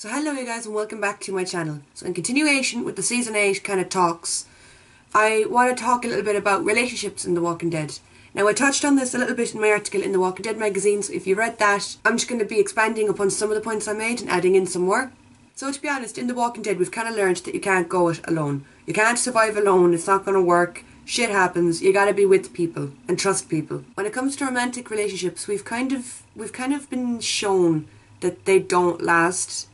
So hello you guys and welcome back to my channel. So in continuation with the season 8 kind of talks, I want to talk a little bit about relationships in The Walking Dead. Now I touched on this a little bit in my article in The Walking Dead magazine, so if you read that, I'm just going to be expanding upon some of the points I made and adding in some more. So to be honest, in The Walking Dead we've kind of learned that you can't go it alone. You can't survive alone, it's not going to work, shit happens, you gotta be with people and trust people. When it comes to romantic relationships, we've kind of been shown that they don't last.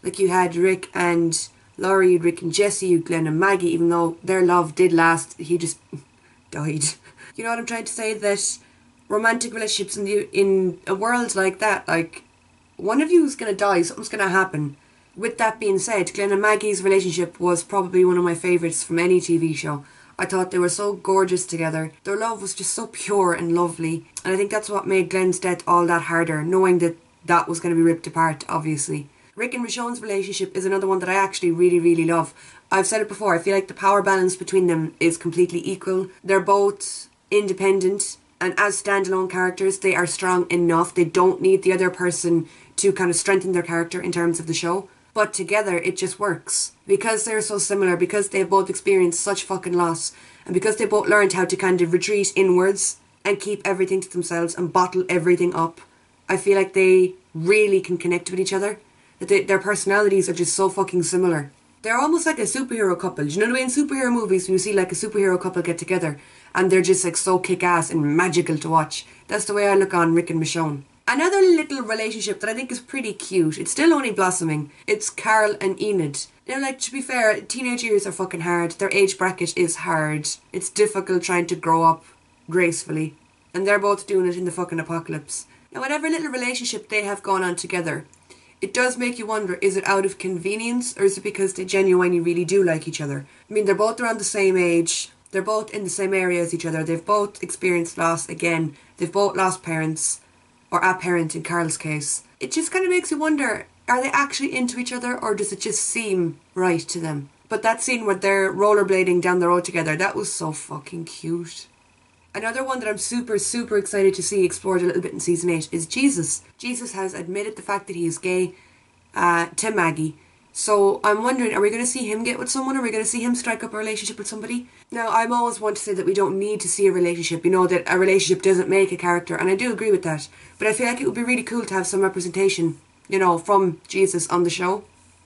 Like you had Rick and Laurie, Rick and Jesse, Glenn and Maggie, even though their love did last, he just died. You know what I'm trying to say? That romantic relationships in a world like that, like, one of you is going to die, something's going to happen. With that being said, Glenn and Maggie's relationship was probably one of my favourites from any TV show. I thought they were so gorgeous together. Their love was just so pure and lovely. And I think that's what made Glenn's death all that harder, knowing that that was going to be ripped apart, obviously. Rick and Michonne's relationship is another one that I actually really love. I've said it before, I feel like the power balance between them is completely equal. They're both independent, and as standalone characters, they are strong enough. They don't need the other person to kind of strengthen their character in terms of the show. But together, it just works. Because they're so similar, because they've both experienced such fucking loss, and because they both learned how to kind of retreat inwards and keep everything to themselves and bottle everything up, I feel like they really can connect with each other. Their personalities are just so fucking similar. They're almost like a superhero couple. Do you know the way in superhero movies when you see like a superhero couple get together and they're just like so kick-ass and magical to watch? That's the way I look on Rick and Michonne. Another little relationship that I think is pretty cute, it's still only blossoming, it's Carl and Enid. Now, like, to be fair, teenage years are fucking hard. Their age bracket is hard. It's difficult trying to grow up gracefully. And they're both doing it in the fucking apocalypse. Now, whatever little relationship they have gone on together, it does make you wonder, is it out of convenience or is it because they genuinely really do like each other? I mean, they're both around the same age, they're both in the same area as each other, they've both experienced loss again, they've both lost parents, or a parent in Carl's case. It just kind of makes you wonder, are they actually into each other or does it just seem right to them? But that scene where they're rollerblading down the road together, that was so fucking cute. Another one that I'm super excited to see explored a little bit in season 8 is Jesus. Jesus has admitted the fact that he is gay to Maggie. So I'm wondering, are we going to see him get with someone? Are we going to see him strike up a relationship with somebody? Now, I'm always one to say that we don't need to see a relationship. You know, that a relationship doesn't make a character. And I do agree with that. But I feel like it would be really cool to have some representation, you know, from Jesus on the show.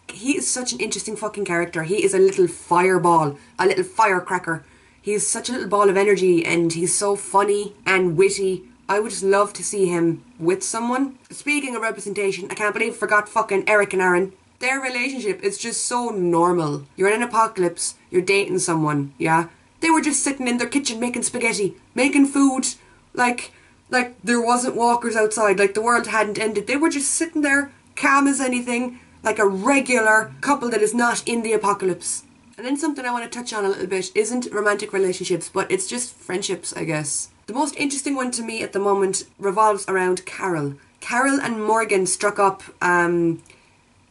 He is such an interesting fucking character. He is a little fireball. A little firecracker. He's such a little ball of energy and he's so funny and witty. I would just love to see him with someone. Speaking of representation, I can't believe I forgot fucking Eric and Aaron. Their relationship is just so normal. You're in an apocalypse, you're dating someone, yeah? They were just sitting in their kitchen making spaghetti, making food, like there wasn't walkers outside, like the world hadn't ended. They were just sitting there, calm as anything, like a regular couple that is not in the apocalypse. And then something I want to touch on a little bit isn't romantic relationships, but it's just friendships, I guess. The most interesting one to me at the moment revolves around Carol. Carol and Morgan struck up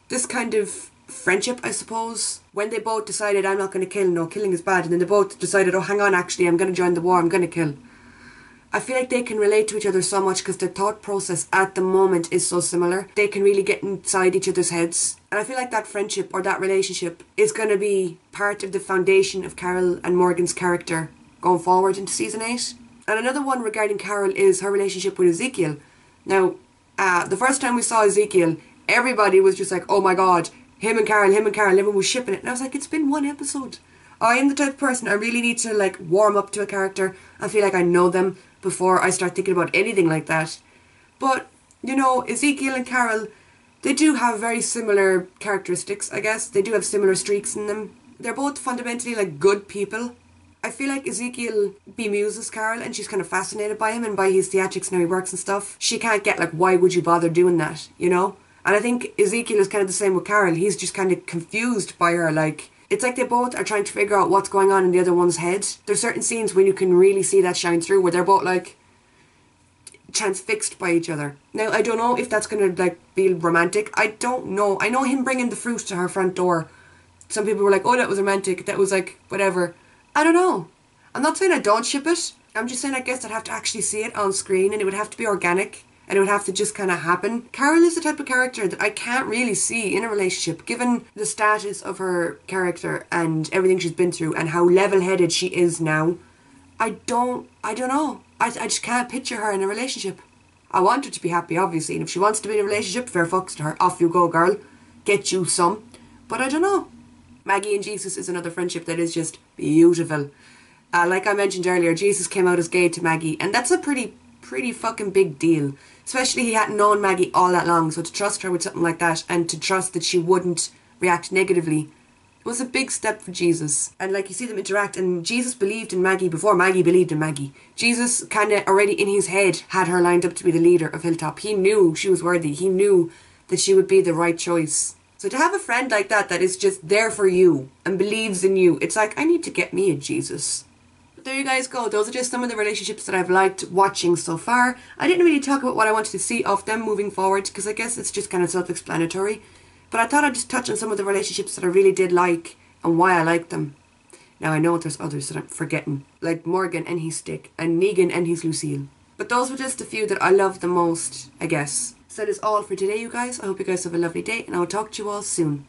this kind of friendship, I suppose, when they both decided, I'm not going to kill, no, killing is bad, and then they both decided, oh, hang on, actually, I'm going to join the war, I'm going to kill. I feel like they can relate to each other so much because their thought process at the moment is so similar. They can really get inside each other's heads. And I feel like that friendship or that relationship is going to be part of the foundation of Carol and Morgan's character going forward into season 8. And another one regarding Carol is her relationship with Ezekiel. Now, the first time we saw Ezekiel, everybody was just like, oh my god, him and Carol, everyone was shipping it. And I was like, it's been one episode. I am the type of person, I really need to like warm up to a character and feel like I know them before I start thinking about anything like that. But, you know, Ezekiel and Carol, they do have very similar characteristics, I guess. They do have similar streaks in them. They're both fundamentally like good people. I feel like Ezekiel bemuses Carol and she's kind of fascinated by him and by his theatrics and how he works and stuff. She can't get like, why would you bother doing that, you know? And I think Ezekiel is kind of the same with Carol. He's just kind of confused by her, like, it's like they both are trying to figure out what's going on in the other one's head. There's certain scenes when you can really see that shine through where they're both like transfixed by each other. Now, I don't know if that's going to like be romantic. I don't know. I know him bringing the fruit to her front door. Some people were like, oh, that was romantic. That was like, whatever. I don't know. I'm not saying I don't ship it. I'm just saying I guess I'd have to actually see it on screen and it would have to be organic. and it would have to just kind of happen. Carol is the type of character that I can't really see in a relationship, given the status of her character and everything she's been through and how level-headed she is now. I don't know. I just can't picture her in a relationship. I want her to be happy, obviously, and if she wants to be in a relationship, fair fucks to her. Off you go, girl. Get you some. But I don't know. Maggie and Jesus is another friendship that is just beautiful. Like I mentioned earlier, Jesus came out as gay to Maggie, and that's a pretty fucking big deal. Especially he hadn't known Maggie all that long, so to trust her with something like that and to trust that she wouldn't react negatively was a big step for Jesus. And like you see them interact, and Jesus believed in Maggie before Maggie believed in Maggie. Jesus kind of already in his head had her lined up to be the leader of Hilltop. He knew she was worthy. He knew that she would be the right choice. So to have a friend like that is just there for you and believes in you, it's like, I need to get me a Jesus. But there you guys go. Those are just some of the relationships that I've liked watching so far. I didn't really talk about what I wanted to see of them moving forward, because I guess it's just kind of self-explanatory. But I thought I'd just touch on some of the relationships that I really did like and why I liked them. Now I know there's others that I'm forgetting, like Morgan and his stick, and Negan and his Lucille. But those were just a few that I loved the most, I guess. So that is all for today, you guys. I hope you guys have a lovely day, and I'll talk to you all soon.